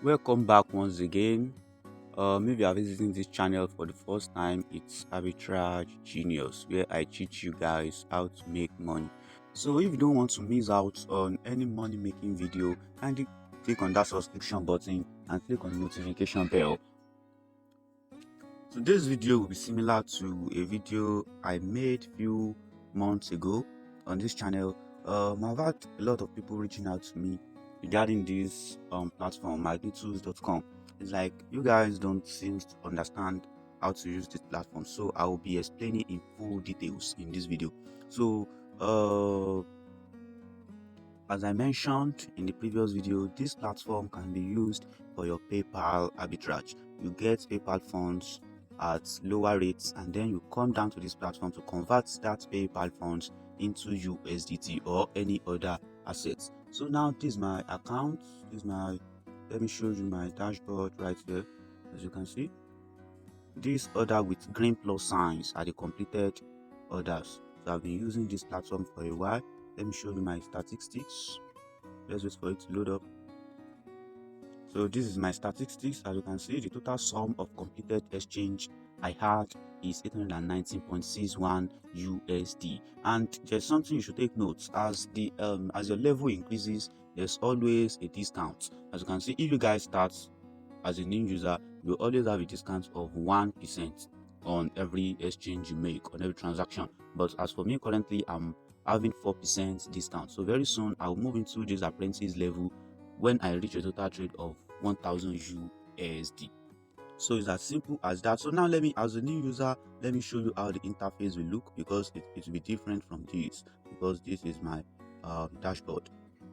Welcome back once again. Maybe you are visiting this channel for the first time. It's Arbitrage Genius, where I teach you guys how to make money. So if you don't want to miss out on any money making video, kindly click on that subscription button and click on the notification bell. So this video will be similar to a video I made few months ago on this channel. I've had a lot of people reaching out to me regarding this platform, Magnatus.com. It's like you guys don't seem to understand how to use this platform, so I will be explaining in full details in this video. So as I mentioned in the previous video, this platform can be used for your PayPal arbitrage. You get PayPal funds at lower rates, and then you come down to this platform to convert that PayPal funds into USDT or any other assets. So now this is my account. Let me show you my dashboard right here. As you can see, this order with green plus signs are the completed orders. So I've been using this platform for a while. Let me show you my statistics. Let's wait for it to load up. So this is my statistics. As you can see, the total sum of completed exchange I had is 819.61 USD. And there's something you should take note: as your level increases, there's always a discount. As you can see, if you guys start as a new user, you always have a discount of 1% on every exchange you make, on every transaction. But as for me, currently I'm having 4% discount. So very soon I'll move into this apprentice level when I reach a total trade of 1000 USD. So it's as simple as that. So now as a new user, let me show you how the interface will look, because it will be different from this, because this is my dashboard.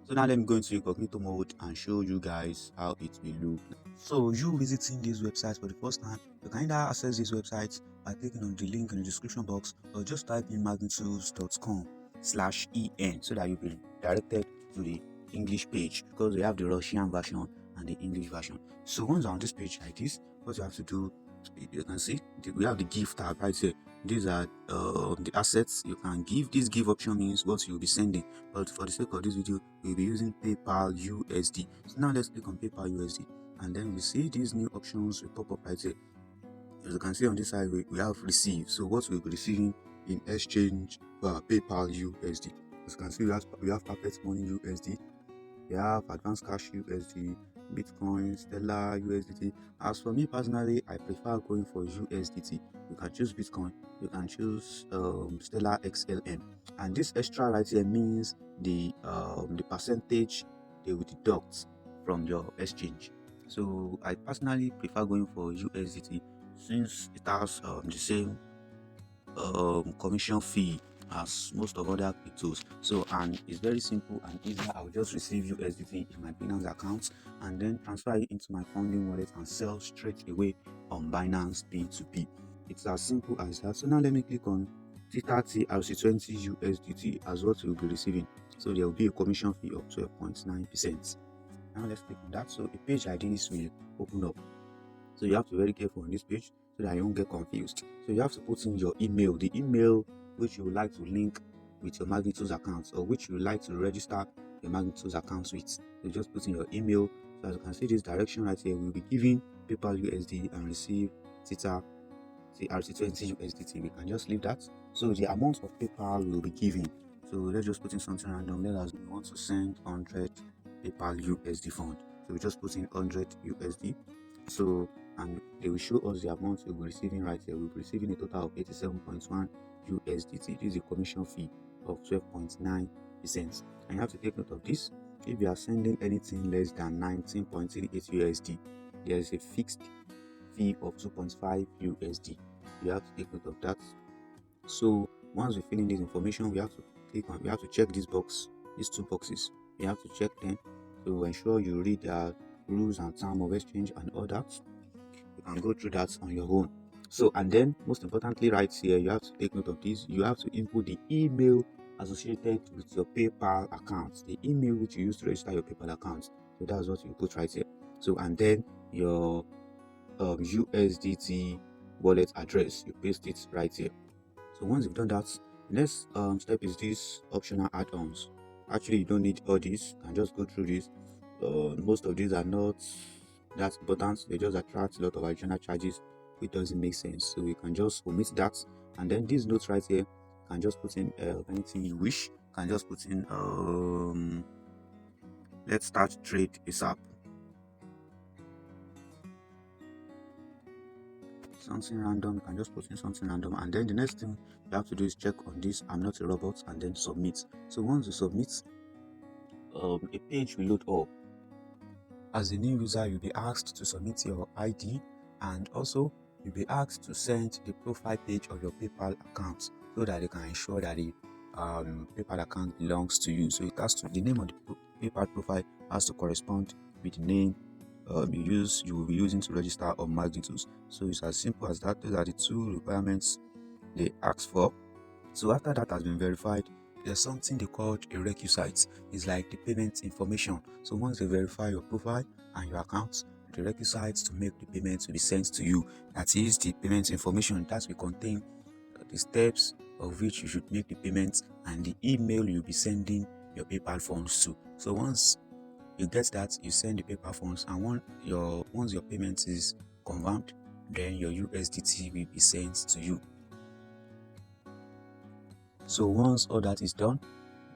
So now let me go into incognito mode and show you guys how it will look. So you visiting this website for the first time, you can either access this website by clicking on the link in the description box, or just type in magnatus.com/en so that you'll be directed to the English page, because we have the Russian version and the English version. So once you're on this page like this, what you have to do, you can see we have the give tab right here. These are the assets you can give. This give option means what you'll be sending, but for the sake of this video, we'll be using PayPal USD. So now let's click on PayPal USD, and then we see these new options will pop up right here. As you can see on this side, we have receive. So what we'll be receiving in exchange PayPal USD. As you can see, we have Perfect Money USD, we have Advanced Cash USD, Bitcoin, Stellar USDT. As for me personally, I prefer going for USDT. You can choose Bitcoin, you can choose Stellar XLM, and this extra right here means the percentage they will deduct from your exchange. So I personally prefer going for USDT, since it has the same commission fee as most of other cryptos. So, and it's very simple and easy. I'll just receive USDT in my Binance account and then transfer it into my funding wallet and sell straight away on Binance P2P. It's as simple as that. So now let me click on T30 RC20 USDT as what we'll be receiving. So there will be a commission fee of 12.9%. Now let's click on that. So a page like this will open up. So you have to be very careful on this page so that you don't get confused. So you have to put in your email, the email which you would like to link with your Magnatus account, or which you would like to register your Magnatus account with. So just put in your email. So as you can see, this direction right here, we'll be giving PayPal USD and receive Theta TRC20 USDT. We can just leave that. So the amount of PayPal we'll be giving. So let's just put in something random. Let us, we want to send 100 PayPal USD fund. So we just put in 100 USD. So, and they will show us the amount we'll be receiving right here. We'll be receiving a total of 87.1 USDT. This is a commission fee of 12.9%. And you have to take note of this. If you are sending anything less than 19.38 USD, there is a fixed fee of 2.5 USD. You have to take note of that. So once we fill in this information, we have to check this box, these two boxes. You have to check them to ensure you read the rules and terms of exchange and all that. You can go through that on your own. So, and then most importantly right here, you have to take note of this. You have to input the email associated with your PayPal account, the email which you use to register your PayPal account. So that's what you put right here. So, and then your USDT wallet address, you paste it right here. So once you've done that, next step is this optional add-ons. Actually, you don't need all this. You can just go through this. Most of these are not That's important. They just attract a lot of additional charges, which doesn't make sense. So you can just omit that. And then these notes right here, you can just put in anything you wish. You can just put in let's start trade ASAP. Something random, you can just put in something random, and then the next thing you have to do is check on this I'm not a robot, and then submit. So once you submit, a page will load up. As a new user, you'll be asked to submit your ID, and also you'll be asked to send the profile page of your PayPal account so that they can ensure that the PayPal account belongs to you. So it has to, the name of the PayPal profile has to correspond with the name you will be using to register on Magnatus. So it's as simple as that. Those are the two requirements they ask for. So after that has been verified, there's something they call a requisite. It's like the payment information. So once they verify your profile and your account, the requisites to make the payment will be sent to you. That is the payment information that will contain the steps of which you should make the payment and the email you'll be sending your PayPal funds to. So once you get that, you send the PayPal funds, and once your payment is confirmed, then your USDT will be sent to you. So once all that is done,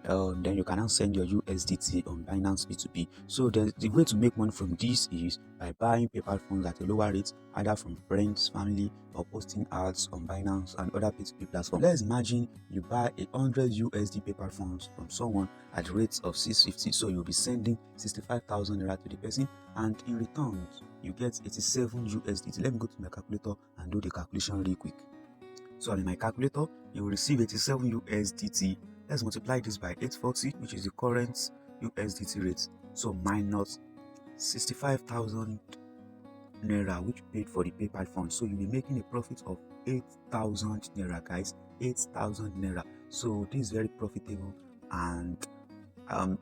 then you can now send your USDT on Binance P2P. So the way to make money from this is by buying PayPal funds at a lower rate, either from friends, family, or posting ads on Binance and other P2P platforms. Let's imagine you buy 100 USD PayPal funds from someone at the rate of 650. So you'll be sending 65,000 naira to the person, and in return you get 87 USDT. Let me go to my calculator and do the calculation really quick. So in my calculator, you will receive 87 USDT. Let's multiply this by 840, which is the current USDT rate. So minus 65,000 naira, which paid for the PayPal fund. So you'll be making a profit of 8,000 naira, guys. 8,000 naira. So this is very profitable, and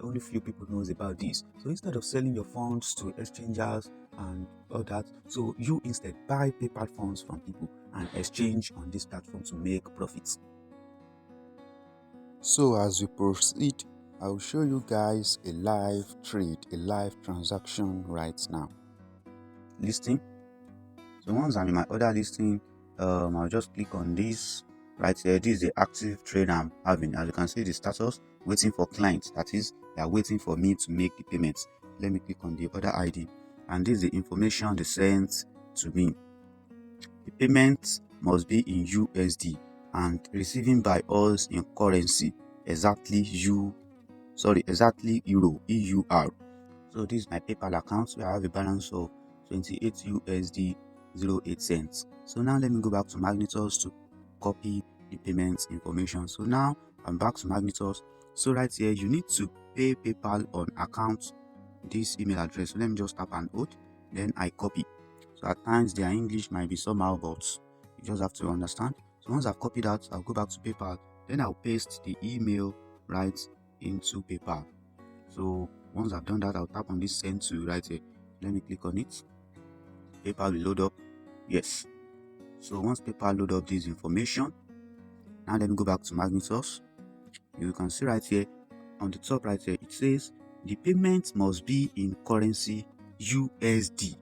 only few people knows about this. So instead of selling your funds to exchangers and all that, so you instead buy PayPal funds from people and exchange on this platform to make profits. So as we proceed, I'll show you guys a live trade, a live transaction right now. Listing. So once I'm in my order listing, I'll just click on this right here. This is the active trade I'm having. As you can see, the status waiting for clients. That is, they are waiting for me to make the payments. Let me click on the order ID, and this is the information they sent to me. The payment must be in USD and receiving by us in currency exactly Euro, EUR. So this is my PayPal account where I have a balance of 28 USD 08 cents. So now let me go back to Magnatus to copy the payment information. So now I'm back to Magnatus. So right here, you need to pay PayPal on account this email address. So let me just tap and hold, then I copy. So at times their English might be somehow, but you just have to understand. So once I've copied that, I'll go back to PayPal, then I'll paste the email right into PayPal. So once I've done that, I'll tap on this send to right here. Let me click on it. PayPal will load up. Yes. So once PayPal load up this information, now let me go back to Magnatus. You can see right here on the top right here, it says the payment must be in currency USD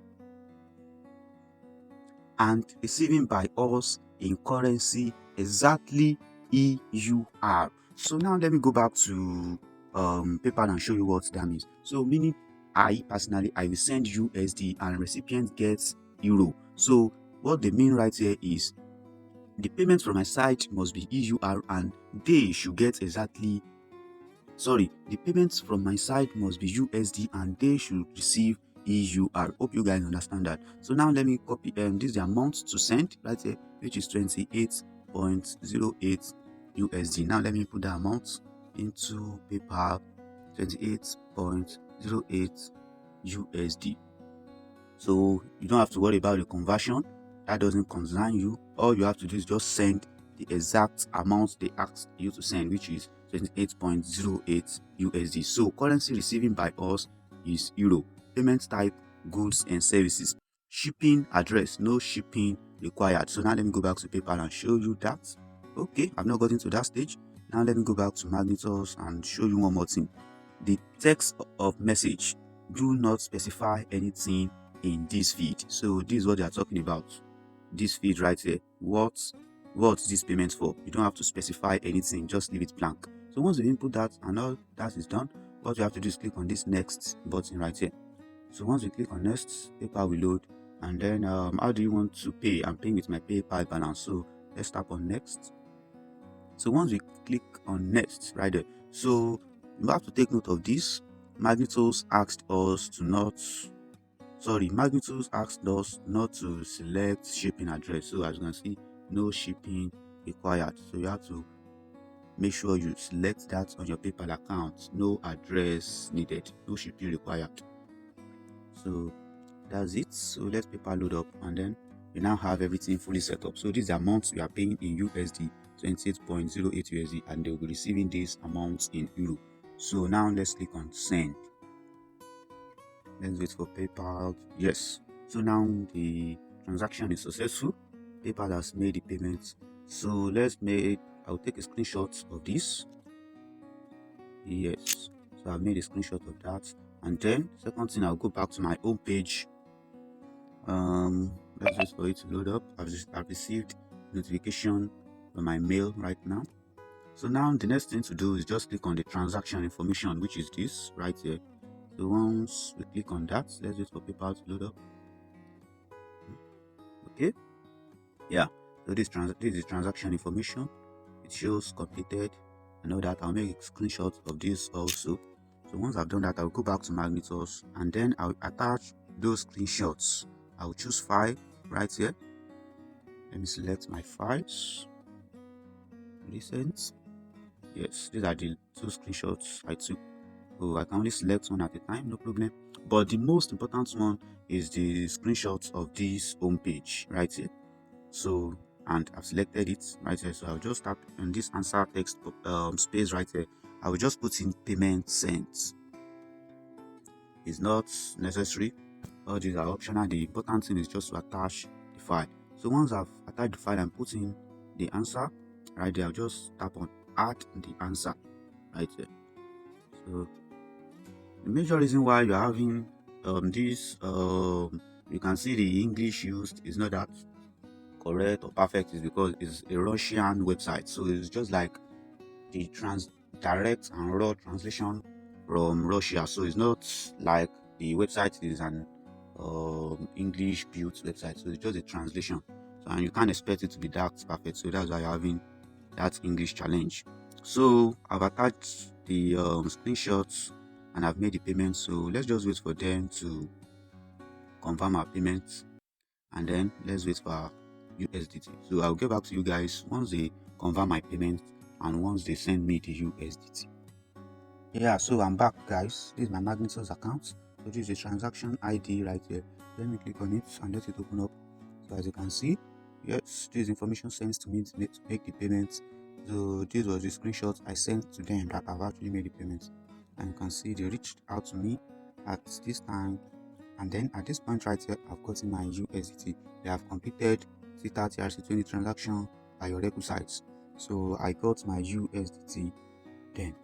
and receiving by us in currency exactly EUR. So now let me go back to PayPal and show you what that means. So meaning I personally, I will send USD and recipient gets euro. So what they mean right here is the payment from my side must be EUR and they should get exactly, the payments from my side must be USD and they should receive EUR. Hope you guys understand that. So now let me copy this is the amount to send right here, which is 28.08 USD. Now let me put the amount into PayPal, 28.08 USD. So you don't have to worry about the conversion. That doesn't concern you. All you have to do is just send the exact amount they asked you to send, which is 28.08 USD. So currency receiving by us is euro. Payment type goods and services. Shipping address, no shipping required. So now let me go back to PayPal and show you that. Okay, I've not gotten to that stage. Now let me go back to Magnatus and show you one more thing. The text of message, do not specify anything in this feed. So this is what they are talking about. This feed right here. What's this payment for? You don't have to specify anything, just leave it blank. So once you input that and all that is done, what you have to do is click on this next button right here. So once you click on next, PayPal will load, and then how do you want to pay? I'm paying with my PayPal balance, so let's tap on next. So once we click on next right there, so you have to take note of this. Magnatus asked us to select shipping address. So as you can see, no shipping required. So you have to make sure you select that on your PayPal account. No address needed, no shipping required. So that's it. So let PayPal load up, and then we now have everything fully set up. So these amounts we are paying in USD, 28.08 USD, and they will be receiving these amounts in euro. So now let's click on send. Let's wait for PayPal. Yes. So now the transaction is successful. PayPal has made the payment. So I'll take a screenshot of this. Yes. So I've made a screenshot of that. And then second thing, I'll go back to my home page. Let's wait for it to load up. I've received notification from my mail right now. So now the next thing to do is just click on the transaction information, which is this right here. So once we click on that, let's wait for PayPal to load up. Okay, yeah. So this is transaction information. It shows completed. I know that. I'll make a screenshot of this also. So once I've done that, I'll go back to Magnatus, and then I'll attach those screenshots. I'll choose file right here. Let me select my files. Recent. Yes, these are the two screenshots I took. So I can only select one at a time, no problem. But the most important one is the screenshots of this home page right here. So, and I've selected it right here. So I'll just tap on this answer text space right here. I will just put in payment sent. It's not necessary. All these are optional. The important thing is just to attach the file. So once I've attached the file and put in the answer right there, I'll just tap on add the answer right here. So the major reason why you're having you can see the English used is not that correct or perfect, is because it's a Russian website. So it's just like the direct and raw translation from Russia. So it's not like the website is an English built website. So it's just a translation. So, and you can't expect it to be that perfect. So that's why you're having that English challenge. So I've attached the screenshots and I've made the payment. So let's just wait for them to confirm our payment, and then let's wait for our USDT. So I'll get back to you guys once they confirm my payment and once they send me the USDT. Yeah, so I'm back, guys. This is my Magnatus account. So this is the transaction ID right here. Let me click on it and let it open up. So as you can see, yes, this information sends to me to make the payment. So this was the screenshot I sent to them that I've actually made the payment. And you can see they reached out to me at this time. And then at this point right here, I've gotten my USDT. They have completed C30 RC20 transaction by your requisites. So I got my USDT then.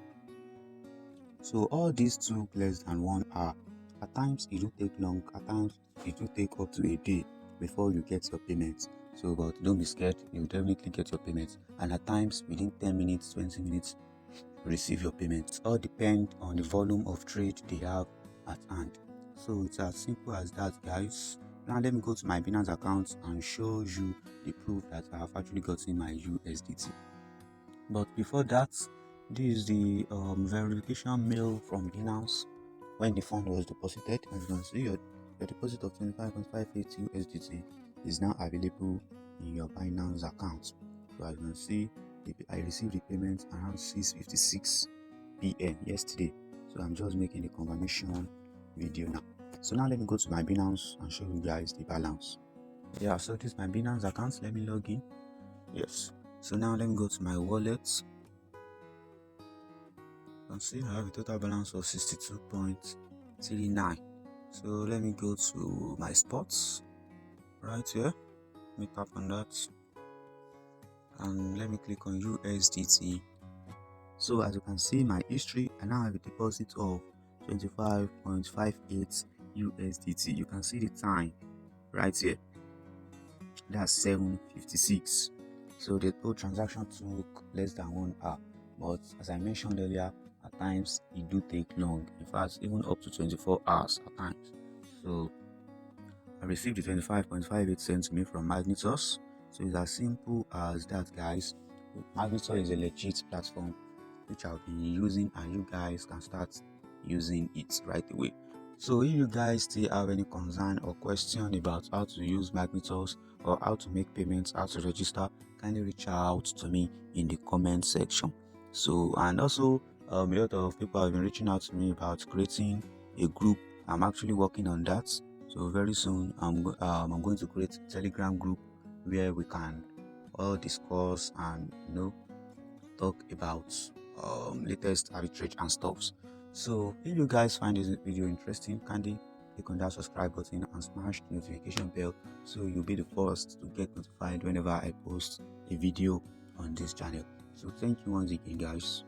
So all these took less than 1 hour. At times it do take long, at times it do take up to a day before you get your payment. So but don't be scared, you'll definitely get your payment. And at times within 10 minutes, 20 minutes, you receive your payment. All depend on the volume of trade they have at hand. So it's as simple as that, guys. Now let me go to my Binance account and show you the proof that I have actually gotten my USDT. But before that, this is the verification mail from Binance when the fund was deposited. As you can see, your deposit of 25.58 USDT is now available in your Binance account. So as you can see, I received the payment around 6:56 p.m. yesterday. So I'm just making the confirmation video now. So now let me go to my Binance and show you guys the balance. Yeah, so this is my Binance account. Let me log in. Yes. So now let me go to my wallet. You can see I have a total balance of 62.39. So let me go to my spots right here. Let me tap on that and let me click on USDT. So as you can see my history, I now have a deposit of 25.58 USDT. You can see the time right here. That's 7:56. So the whole transaction took less than 1 hour. But as I mentioned earlier, at times it do take long. In fact, even up to 24 hours at times. So I received the 25.58 cents to me from Magnatus. So it's as simple as that, guys. Magnatus is a legit platform which I'll be using, and you guys can start using it right away. So if you guys still have any concern or question about how to use Magnatus or how to make payments, how to register, kindly reach out to me in the comment section. So, and also a lot of people have been reaching out to me about creating a group. I'm actually working on that. So very soon I'm going to create a Telegram group where we can all discuss and talk about latest arbitrage and stuffs. So if you guys find this video interesting, kindly click on that subscribe button and smash the notification bell so you'll be the first to get notified whenever I post a video on this channel. So thank you once again, guys.